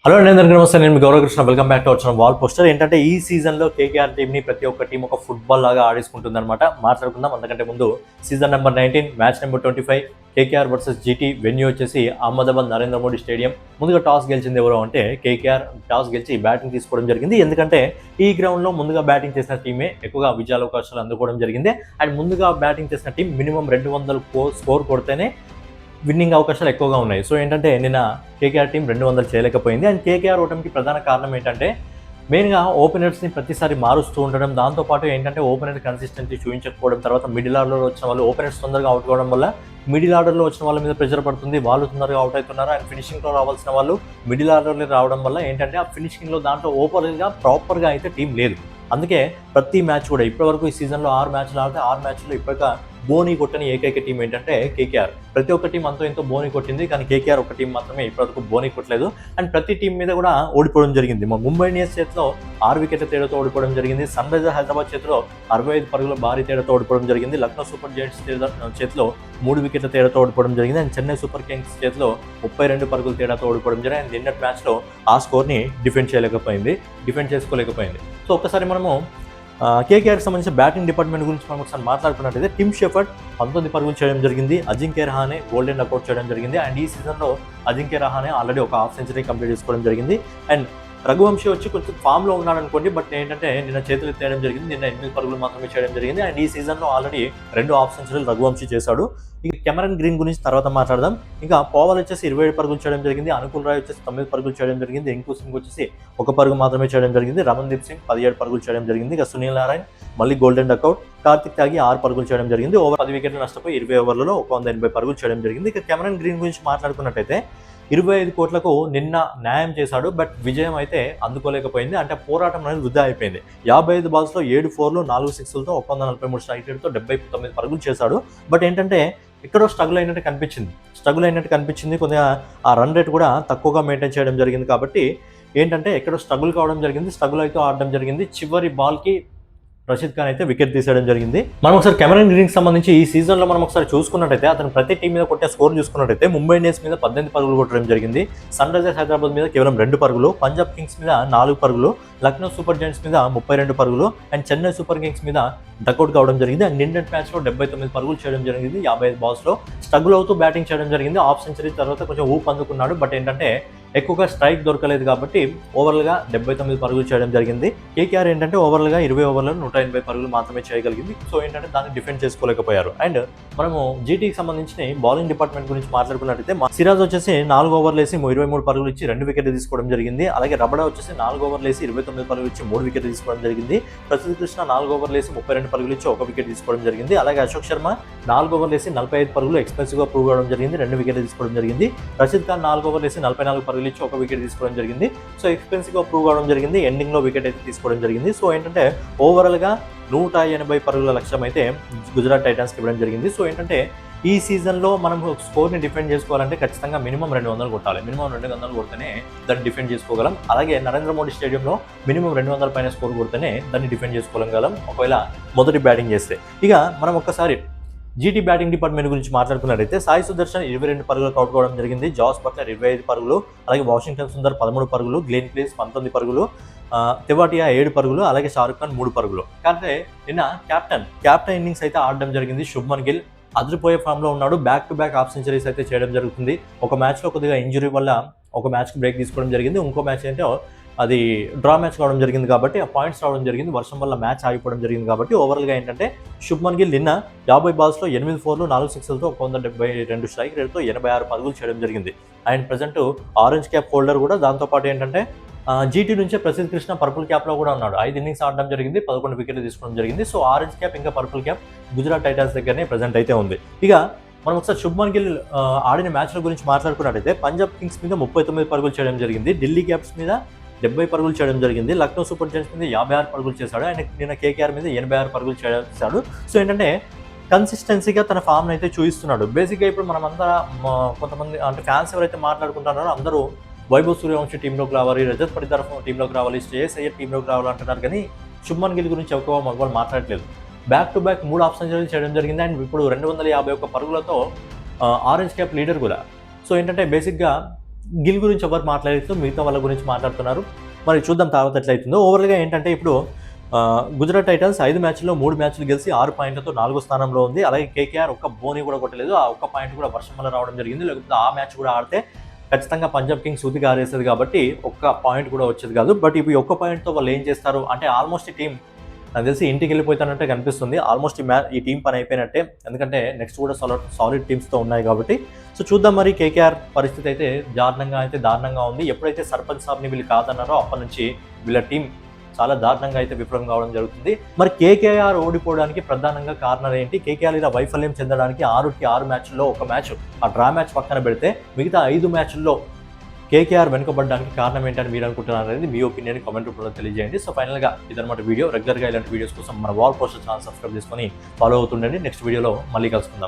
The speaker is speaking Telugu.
హలో అండి, అందరికీ నమస్తే. నేను మీ Gaurav Krishna. Welcome back to our channel wall poster. ఏంటంటే ఈ సీజన్లో కేకేఆర్ టీంని ప్రతి ఒక్క టీం ఒక ఫుట్బాల్ లాగా ఆడేసుకుంటుంది అనమాట. మాట్లాడుకుందాం. అందుకంటే ముందు season number 19 match number 25 KKR versus GT. Venue వచ్చేసి అహ్మదాబాద్ నరేంద్ర మోడీ స్టేడియం. ముందుగా టాస్ గెలిచింది ఎవరు అంటే కేకేఆర్ టాస్ గెలిచి బ్యాటింగ్ తీసుకోవడం జరిగింది. ఎందుకంటే ఈ గ్రౌండ్లో ముందుగా బ్యాటింగ్ చేసిన టీమే ఎక్కువగా విజయాల అవకాశాలు అందుకోవడం జరిగింది. అండ్ ముందుగా బ్యాటింగ్ చేసిన టీం మినిమం 200 స్కోర్ కొడితేనే విన్నింగ్ అవకాశాలు ఎక్కువగా ఉన్నాయి. సో ఏంటంటే నిన్న కేకేఆర్ టీం 200 చేయలేకపోయింది. అండ్ కేకేఆర్ ఓటమికి ప్రధాన కారణం ఏంటంటే మెయిన్గా ఓపెనర్స్ని ప్రతిసారి మారుస్తూ ఉండడం, దాంతోపాటు ఏంటంటే ఓపెనర్ కన్సిస్టెన్సీ చూపించకపోవడం, తర్వాత మిడిల్ ఆర్డర్లో వచ్చిన వాళ్ళు ఓపెనర్స్ తొందరగా అవుట్ కావడం వల్ల మిడిల్ ఆర్డర్లో వచ్చిన వాళ్ళ మీద ప్రెషర్ పడుతుంది, వాళ్ళు తొందరగా అవుట్ అవుతున్నారు. అండ్ ఫినిషింగ్లో రావాల్సిన వాళ్ళు మిడిల్ ఆర్డర్లో రావడం వల్ల ఏంటంటే ఆ ఫినిషింగ్లో దాంట్లో ఓపెనర్గా ప్రాపర్గా అయితే టీం లేదు. అందుకే ప్రతి మ్యాచ్ కూడా ఇప్పటివరకు ఈ సీజన్లో 6 మ్యాచ్లు ఆడితే 6 మ్యాచ్లో ఇప్పటికా బోనీ కొట్టని ఏకైక టీం ఏంటంటే కేకేఆర్. ప్రతి ఒక్క టీం అంతో ఎంతో బోనీ కొట్టింది, కానీ కేకేఆర్ ఒక టీం మాత్రమే ఇప్పటివరకు బోనీ కొట్టలేదు. అండ్ ప్రతి టీం మీద కూడా ఓడిపోవడం జరిగింది. ముంబై ఇండియన్స్ చేతిలో 6 వికెట్ల తేడాతో ఓడిపోవడం జరిగింది. సన్ రైజర్స్ హైదరాబాద్ చేతిలో 65 పరుగుల భారీ తేడాతో ఓడిపోవడం జరిగింది. లక్నో సూపర్ జైంట్స్ చేతిలో 3 వికెట్ల తేడాతో ఓడిపోవడం జరిగింది. అండ్ చెన్నై సూపర్ కింగ్స్ చేతిలో 32 పరుగుల తేడాతో ఓడిపోవడం జరిగింది. అండ్ నిన్నటి మ్యాచ్లో ఆ స్కోర్ని డిఫెండ్ చేసుకోలేకపోయింది. సో ఒక్కసారి మనము కేకేఆర్కి సంబంధించిన బ్యాటింగ్ డిపార్ట్మెంట్ గురించి మనం ఒకసారి మాట్లాడుకున్నట్టయితే టిమ్ షెఫర్డ్ 19 పరుగులు చేయడం జరిగింది. అజింక్య రహానే గోల్డెన్ డకౌట్ చేయడం జరిగింది. అండ్ ఈ సీజన్లో అజింక్య రహానే ఆల్రెడీ ఒక హాఫ్ సెంచరీ కంప్లీట్ చేసుకోవడం జరిగింది. అండ్ రఘువంశీ వచ్చి కొంచెం ఫామ్లో ఉన్నాడు అనుకోండి, బట్ ఏంటంటే నిన్న చేతులు ఎత్తేయడం జరిగింది. నిన్న 8 పరుగులు మాత్రమే చేయడం జరిగింది. అండ్ ఈ సీజన్లో ఆల్రెడీ 2 హాఫ్ సెంచరీలు రఘువంశీ చేశాడు. ఇక కెమెరన్ గ్రీన్ గురించి తర్వాత మాట్లాడదాం. ఇంకా పోవల్ వచ్చేసి 27 పరుగులు చేయడం జరిగింది. అనుకుల్ రాయ్ వచ్చేసి 9 పరుగులు చేయడం జరిగింది. రింకు సింగ్ వచ్చేసి 1 పరుగు మాత్రమే చేయడం జరిగింది. రమణ్దీప్ సింగ్ 17 పరుగులు చేయడం జరిగింది. ఇక సునీల్ నారాయణ్ మళ్ళీ గోల్డెన్ డకౌట్. కార్తిక్ త్యాగి 6 పరుగులు చేయడం జరిగింది. ఓవర్ 10 వికెట్లు నష్టపోయి 20 ఓవర్లలో 180 పరుగులు చేయడం జరిగింది. ఇక కెమెరన్ గ్రీన్ గురించి మాట్లాడుకున్నట్టయితే 25 కోట్లకు నిన్న న్యాయం చేశాడు, బట్ విజయం అయితే అందుకోలేకపోయింది. అంటే పోరాటం అనేది వృధా అయిపోయింది. 55 బాల్స్లో 7 4లు 4 6లతో 143 స్ట్రైక్ రేట్తో 79 పరుగులు చేశాడు. బట్ ఏంటంటే ఎక్కడో స్ట్రగుల్ అయినట్టు కనిపించింది. కొద్దిగా ఆ రన్ రేట్ కూడా తక్కువగా మెయింటైన్ చేయడం జరిగింది. కాబట్టి ఏంటంటే ఎక్కడో స్ట్రగుల్ కావడం జరిగింది, స్ట్రగుల్ అయితే ఆడడం జరిగింది. చివరి బాల్కి రషీద్ ఖాన్ అయితే వికెట్ తీసేయడం జరిగింది. మనం ఒకసారి కెమెరన్ గ్రీన్కి సంబంధించి ఈ సీజన్లో మనం ఒకసారి చూసుకున్నట్టయితే అతను ప్రతి టీం మీద కొట్టే స్కోర్ చూసుకున్నట్టయితే ముంబై ఇండియన్స్ మీద 18 పరుగులు కొట్టడం జరిగింది. సన్ రైజర్స్ హైదరాబాద్ మీద కేవలం 2 పరుగులు, పంజాబ్ కింగ్స్ మీద 4 పరుగులు, లక్నో సూపర్ జైంట్స్ మీద 32 పరుగులు, అండ్ చెన్నై సూపర్ కింగ్స్ మీద డకౌట్ కావడం జరిగింది. అండ్ నిన్నటి మ్యాచ్లో 79 పరుగులు చేయడం జరిగింది. 55 బాల్స్లో స్ట్రగుల్ అవుతూ బ్యాటింగ్ చేయడం జరిగింది. హాఫ్ సెంచరీ తర్వాత కొంచెం ఊపు అందుకున్నాడు, బట్ ఏంటంటే ఎక్కువగా స్ట్రైక్ దొరకలేదు కాబట్టి ఓవర్లుగా 79 పరుగులు చేయడం జరిగింది. కేకేఆర్ ఏంటంటే ఓవర్లుగా 20 ఓవర్లలో 180 పరుగులు మాత్రమే చేయగలిగింది. సో ఏంటంటే దాన్ని డిఫెండ్ చేసుకోలేకపోయారు. అండ్ మనము జీటీకి సంబంధించిన బౌలింగ్ డిపార్ట్మెంట్ గురించి మాట్లాడుకున్నట్టయితే సిరాజ్ వచ్చేసి 4 ఓవర్లు వేసి 23 పరుగులు ఇచ్చి 2 వికెట్లు తీసుకోవడం జరిగింది. అలాగే రబడా వచ్చేసి 4 ఓవర్లు వేసి 29 పరుగులు ఇచ్చి 3 వికెట్లు తీసుకోవడం జరిగింది. ప్రసిద్ధ కృష్ణ 4 ఓవర్లు వేసి 32 పరుగులు ఇచ్చి 1 వికెట్ తీసుకోవడం జరిగింది. అలాగే అశోక్ శర్మ 4 ఓవర్లు వేసి 45 పరుగులు ఎక్స్పెన్సివ్గా ప్రూవ్ కావడం జరిగింది, 2 వికెట్లు తీసుకోవడం జరిగింది. రషీద్ ఖాన్ 4 ఓవర్లు వేసి 44 పరుగులు ఇచ్చి 1 వికెట్ తీసుకోవడం జరిగింది. సో ఎక్స్పెన్సివ్గా ప్రూవ్ కావడం జరిగింది, ఎండింగ్లో వికెట్ అయితే తీసుకోవడం జరిగింది. సో ఏంటంటే ఓవరాల్గా 180 పరుగుల లక్ష్యం అయితే గుజరాత్ టైటాన్స్కి ఇవ్వడం జరిగింది. సో ఏంటంటే ఈ సీజన్లో మనం స్కోర్ని డిఫెండ్ చేసుకోవాలంటే ఖచ్చితంగా మినిమం 200 కొట్టాలి. మినిమం 200 కొడితేనే దాన్ని డిఫెండ్ చేసుకోగలం. అలాగే నరేంద్ర మోడీ స్టేడియంలో మినిమం 200 పైన స్కోర్ కొడితేనే దాన్ని డిఫెండ్ చేసుకోగలం ఒకవేళ మొదటి బ్యాటింగ్ చేస్తే. ఇక మనం ఒక్కసారి జీటీ బ్యాటింగ్ డిపార్ట్మెంట్ గురించి మాట్లాడుకున్నట్టయితే సాయి సుదర్శన్ 22 పరుగులకు అవుట్ కావడం జరిగింది. జాస్ బట్లర్ 25 పరుగులు, అలాగే వాషింగ్టన్ సుందర్ 13 పరుగులు, గ్లెన్ ప్లేస్ 19 పరుగులు, తెవాటియా 7 పరుగులు, అలాగే షారుఖ్ ఖాన్ 3 పరుగులు. కానీ నిన్న క్యాప్టెన్ ఇన్నింగ్స్ అయితే ఆడడం జరిగింది. శుభ్మన్ గిల్ అదిరిపోయే ఫామ్లో ఉన్నాడు. Back to back half centuries అయితే చేయడం జరుగుతుంది. ఒక మ్యాచ్లో కొద్దిగా ఇంజురీ వల్ల ఒక మ్యాచ్కి బ్రేక్ తీసుకోవడం జరిగింది. ఇంకో మ్యాచ్ అంటే అది డ్రా మ్యాచ్ కావడం జరిగింది కాబట్టి ఆ పాయింట్స్ రావడం జరిగింది. వర్షం వల్ల మ్యాచ్ ఆగిపోవడం జరిగింది కాబట్టి ఓవరాల్గా ఏంటంటే శుభ్మన్ గిల్ నిన్న 50 బాల్స్లో 8 4లు 4 6లతో 172 స్ట్రైక్ రేట్తో 86 పరుగులు చేయడం జరిగింది. And present orange cap holder కూడా. దాంతోపాటు ఏంటంటే జీటీ నుంచే ప్రసిద్ధ కృష్ణ పర్పుల్ క్యాప్లో కూడా ఉన్నాడు. 5 ఇన్నింగ్స్ ఆడడం జరిగింది, 11 వికెట్లు తీసుకోవడం జరిగింది. సో ఆరెంజ్ క్యాప్ ఇంకా పర్పుల్ క్యాప్ గుజరాత్ టైటాన్స్ దగ్గరనే ప్రజెంట్ అయితే ఉంది. ఇక మనం ఒకసారి శుభ్మన్ గిల్ ఆడిన మ్యాచ్ల గురించి మాట్లాడుకున్నట్టయితే పంజాబ్ కింగ్స్ మీద 39 పరుగులు చేయడం జరిగింది. ఢిల్లీ క్యాప్స్ మీద 70 పరుగులు చేయడం జరిగింది. లక్నో సూపర్ జైంట్స్ మీద 56 పరుగులు చేశాడు. ఆయన నిన్న కేకేఆర్ మీద 86 పరుగులు చేశాడు. సో ఏంటంటే కన్సిస్టెన్సీగా తన ఫామ్ని అయితే చూపిస్తున్నాడు. బేసిక్గా ఇప్పుడు మనమంతా కొంతమంది అంటే ఫ్యాన్స్ ఎవరైతే మాట్లాడుకుంటున్నారో అందరూ వైభవ్ సూర్యవంశీ టీంలోకి రావాలి, రజత్ పటిదార్ టీంలోకి రావాలి, శ్రేయస్ అయ్యర్ టీంలోకి రావాలి అంటున్నారు. కానీ శుభ్మన్ గిల్ గురించి ఎక్కువ మగవాళ్ళు మాట్లాడలేదు. బ్యాక్ టు బ్యాక్ 3 హాఫ్ సెంచరీలు చేయడం జరిగింది. అండ్ ఇప్పుడు 251 పరుగులతో ఆరెంజ్ క్యాప్ లీడర్ కూడా. సో ఏంటంటే బేసిక్గా గిల్ గురించి ఎవరు మాట్లాడుతూ మిగతా వాళ్ళ గురించి మాట్లాడుతున్నారు. మరి చూద్దాం తర్వాత ఎట్లయితుందో. ఓవరాల్గా ఏంటంటే ఇప్పుడు గుజరాత్ టైటన్స్ 5 మ్యాచ్ల్లో 3 మ్యాచ్లు గెలిచి 6 పాయింట్లతో 4వ స్థానంలో ఉంది. అలాగే కేకేఆర్ ఒక్క బోని కూడా కొట్టలేదు. ఆ ఒక్క పాయింట్ కూడా వర్షం వల్ల రావడం జరిగింది. లేకపోతే ఆ మ్యాచ్ కూడా ఆడితే ఖచ్చితంగా పంజాబ్ కింగ్స్ సూతిగా ఆరేసేది కాబట్టి ఒక్క పాయింట్ కూడా వచ్చేది కాదు. బట్ ఇప్పుడు ఈ ఒక్క పాయింట్తో వాళ్ళు ఏం చేస్తారు అంటే ఆల్మోస్ట్ ఈ టీం నాకు తెలిసి ఇంటికి వెళ్ళిపోతానంటే కనిపిస్తుంది. ఆల్మోస్ట్ ఈ టీం పని అయిపోయినట్టే. ఎందుకంటే నెక్స్ట్ కూడా సాలిడ్ టీమ్స్తో ఉన్నాయి కాబట్టి. సో చూద్దాం మరి కేకేఆర్ పరిస్థితి అయితే దారుణంగా ఉంది. ఎప్పుడైతే సర్పంచ్ సాబ్ని వీళ్ళు కాదన్నారో అప్పటి నుంచి వీళ్ళ టీం చాలా దారుణంగా అయితే విఫలం కావడం జరుగుతుంది. మరి కేకేఆర్ ఓడిపోవడానికి ప్రధానంగా కారణాలు ఏంటి? కేకేఆర్ ఇలా వైఫల్యం చెందడానికి 6కి 6 మ్యాచ్ల్లో ఒక మ్యాచ్ ఆ డ్రా మ్యాచ్ పక్కన పెడితే మిగతా 5 మ్యాచ్ల్లో కేకేఆర్ వెనుకబడడానికి కారణం ఏంటని మీరు అనుకుంటున్నారు అనేది మీ ఒపీనియన్ కామెంట్ రూపంలో తెలియజేయండి. సో ఫైనల్గా ఇదన్నమాట వీడియో. రెగ్యులర్గా ఇలాంటి వీడియోస్ కోసం మన వాల్ పోస్టర్ ఛానల్ సబ్స్క్రైబ్ చేసుకొని ఫాలో అవుతుండండి. నెక్స్ట్ వీడియోలో మళ్ళీ కలుసుకుందాం.